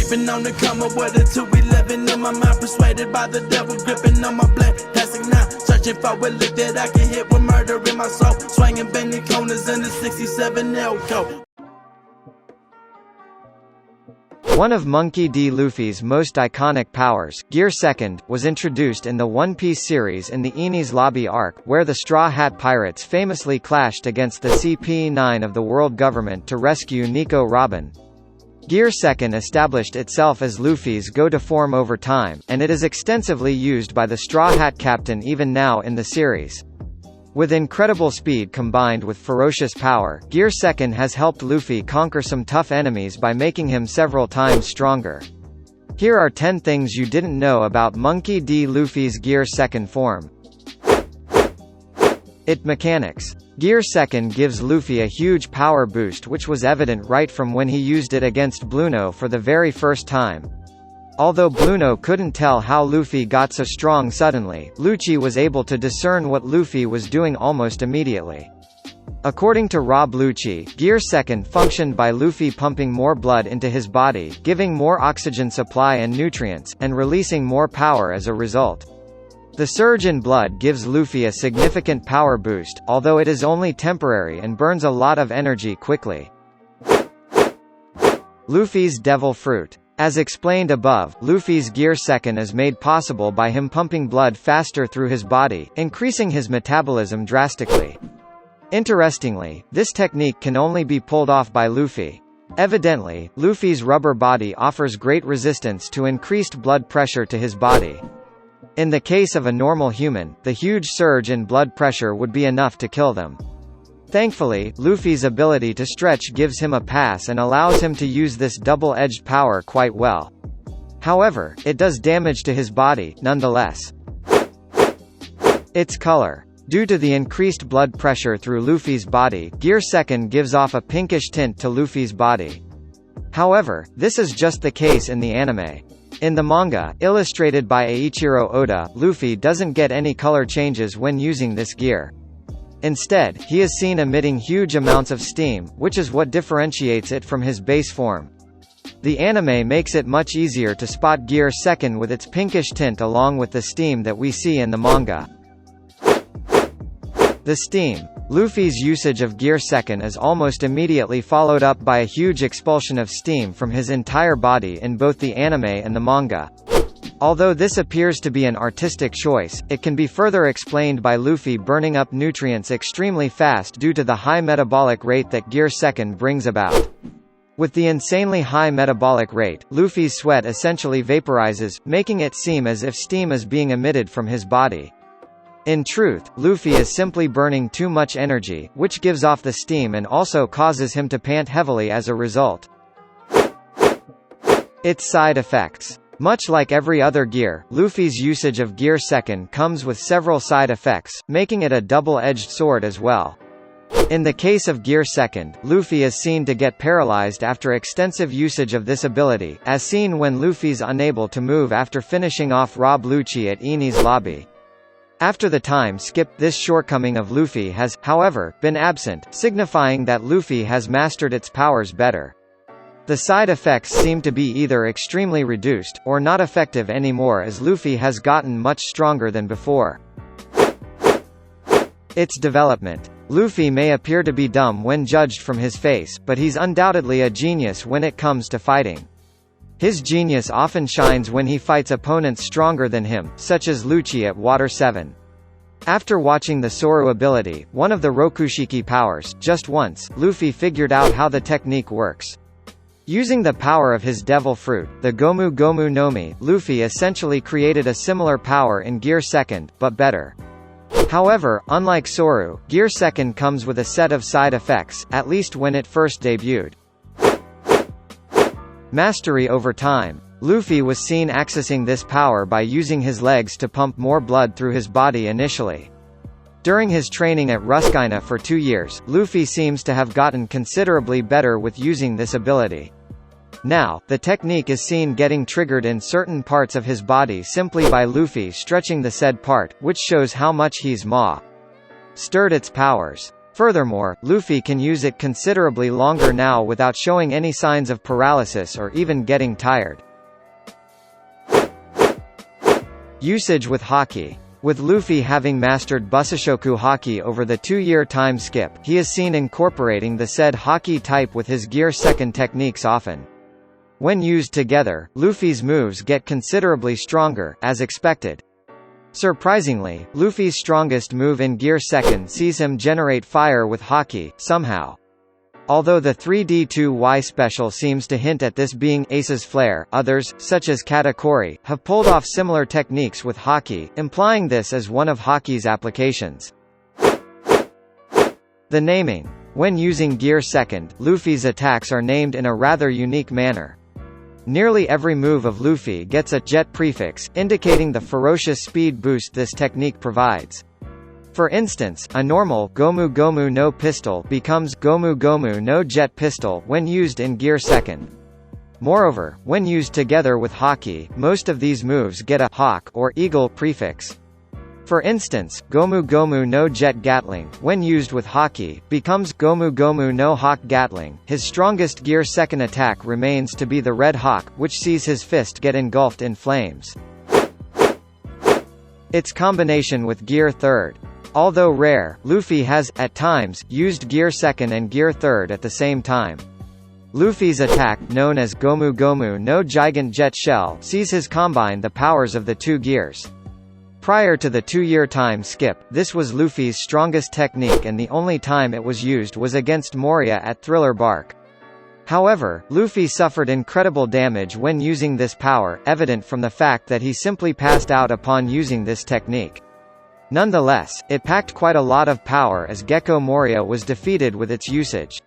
Creeping on the coma with a 211 in my mind, persuaded by the devil, gripping on my black classic 9. Searching for a lick that I can hit with murder in my soul. Swinging bending corners in the 67 Elko. One of Monkey D. Luffy's most iconic powers, Gear Second, was introduced in the One Piece series in the Enies Lobby arc, where the Straw Hat Pirates famously clashed against the CP9 of the world government to rescue Nico Robin. Gear Second established itself as Luffy's go-to form over time, and it is extensively used by the Straw Hat Captain even now in the series. With incredible speed combined with ferocious power, Gear Second has helped Luffy conquer some tough enemies by making him several times stronger. Here are 10 things you didn't know about Monkey D. Luffy's Gear Second form. Mechanics. Gear Second gives Luffy a huge power boost, which was evident right from when he used it against Blueno for the very first time. Although Blueno couldn't tell how Luffy got so strong suddenly, Lucci was able to discern what Luffy was doing almost immediately. According to Rob Lucci, Gear Second functioned by Luffy pumping more blood into his body, giving more oxygen supply and nutrients, and releasing more power as a result. The surge in blood gives Luffy a significant power boost, although it is only temporary and burns a lot of energy quickly. Luffy's Devil Fruit. As explained above, Luffy's Gear Second is made possible by him pumping blood faster through his body, increasing his metabolism drastically. Interestingly, this technique can only be pulled off by Luffy. Evidently, Luffy's rubber body offers great resistance to increased blood pressure to his body. In the case of a normal human, the huge surge in blood pressure would be enough to kill them. Thankfully, Luffy's ability to stretch gives him a pass and allows him to use this double-edged power quite well. However, it does damage to his body, nonetheless. Its color. Due to the increased blood pressure through Luffy's body, Gear Second gives off a pinkish tint to Luffy's body. However, this is just the case in the anime. In the manga, illustrated by Eiichiro Oda, Luffy doesn't get any color changes when using this gear. Instead, he is seen emitting huge amounts of steam, which is what differentiates it from his base form. The anime makes it much easier to spot Gear Second with its pinkish tint along with the steam that we see in the manga. The steam. Luffy's usage of Gear Second is almost immediately followed up by a huge expulsion of steam from his entire body in both the anime and the manga. Although this appears to be an artistic choice, it can be further explained by Luffy burning up nutrients extremely fast due to the high metabolic rate that Gear Second brings about. With the insanely high metabolic rate, Luffy's sweat essentially vaporizes, making it seem as if steam is being emitted from his body. In truth, Luffy is simply burning too much energy, which gives off the steam and also causes him to pant heavily as a result. Its side effects. Much like every other gear, Luffy's usage of Gear Second comes with several side effects, making it a double-edged sword as well. In the case of Gear Second, Luffy is seen to get paralyzed after extensive usage of this ability, as seen when Luffy's unable to move after finishing off Rob Lucci at Enies Lobby. After the time skip, this shortcoming of Luffy has, however, been absent, signifying that Luffy has mastered its powers better. The side effects seem to be either extremely reduced, or not effective anymore as Luffy has gotten much stronger than before. Its development. Luffy may appear to be dumb when judged from his face, but he's undoubtedly a genius when it comes to fighting. His genius often shines when he fights opponents stronger than him, such as Lucci at Water 7. After watching the Soru ability, one of the Rokushiki powers, just once, Luffy figured out how the technique works. Using the power of his devil fruit, the Gomu Gomu no Mi, Luffy essentially created a similar power in Gear Second, but better. However, unlike Soru, Gear Second comes with a set of side effects, at least when it first debuted. Mastery over time. Luffy was seen accessing this power by using his legs to pump more blood through his body initially. During his training at Ruscaina for 2 years, Luffy seems to have gotten considerably better with using this ability. Now, the technique is seen getting triggered in certain parts of his body simply by Luffy stretching the said part, which shows how much he's stirred its powers. Furthermore, Luffy can use it considerably longer now without showing any signs of paralysis or even getting tired. Usage with Hoki. With Luffy having mastered Busashoku Hoki over the 2-year time skip, he is seen incorporating the said Hoki type with his Gear Second techniques often. When used together, Luffy's moves get considerably stronger, as expected. Surprisingly, Luffy's strongest move in Gear Second sees him generate fire with Hoki, somehow. Although the 3D2Y special seems to hint at this being Ace's flare, others, such as Katakuri, have pulled off similar techniques with Hoki, implying this as one of Hoki's applications. The naming. When using Gear Second, Luffy's attacks are named in a rather unique manner. Nearly every move of Luffy gets a jet prefix, indicating the ferocious speed boost this technique provides. For instance, a normal Gomu Gomu no pistol becomes Gomu Gomu no jet pistol when used in Gear Second. Moreover, when used together with Hoki, most of these moves get a hawk or eagle prefix. For instance, Gomu Gomu no Jet Gatling, when used with Hoki, becomes Gomu Gomu no Hawk Gatling. His strongest Gear Second attack remains to be the Red Hawk, which sees his fist get engulfed in flames. Its combination with Gear Third. Although rare, Luffy has, at times, used Gear Second and Gear Third at the same time. Luffy's attack, known as Gomu Gomu no Gigant Jet Shell, sees his combine the powers of the two gears. Prior to the 2-year time skip, this was Luffy's strongest technique and the only time it was used was against Moria at Thriller Bark. However, Luffy suffered incredible damage when using this power, evident from the fact that he simply passed out upon using this technique. Nonetheless, it packed quite a lot of power as Gecko Moria was defeated with its usage.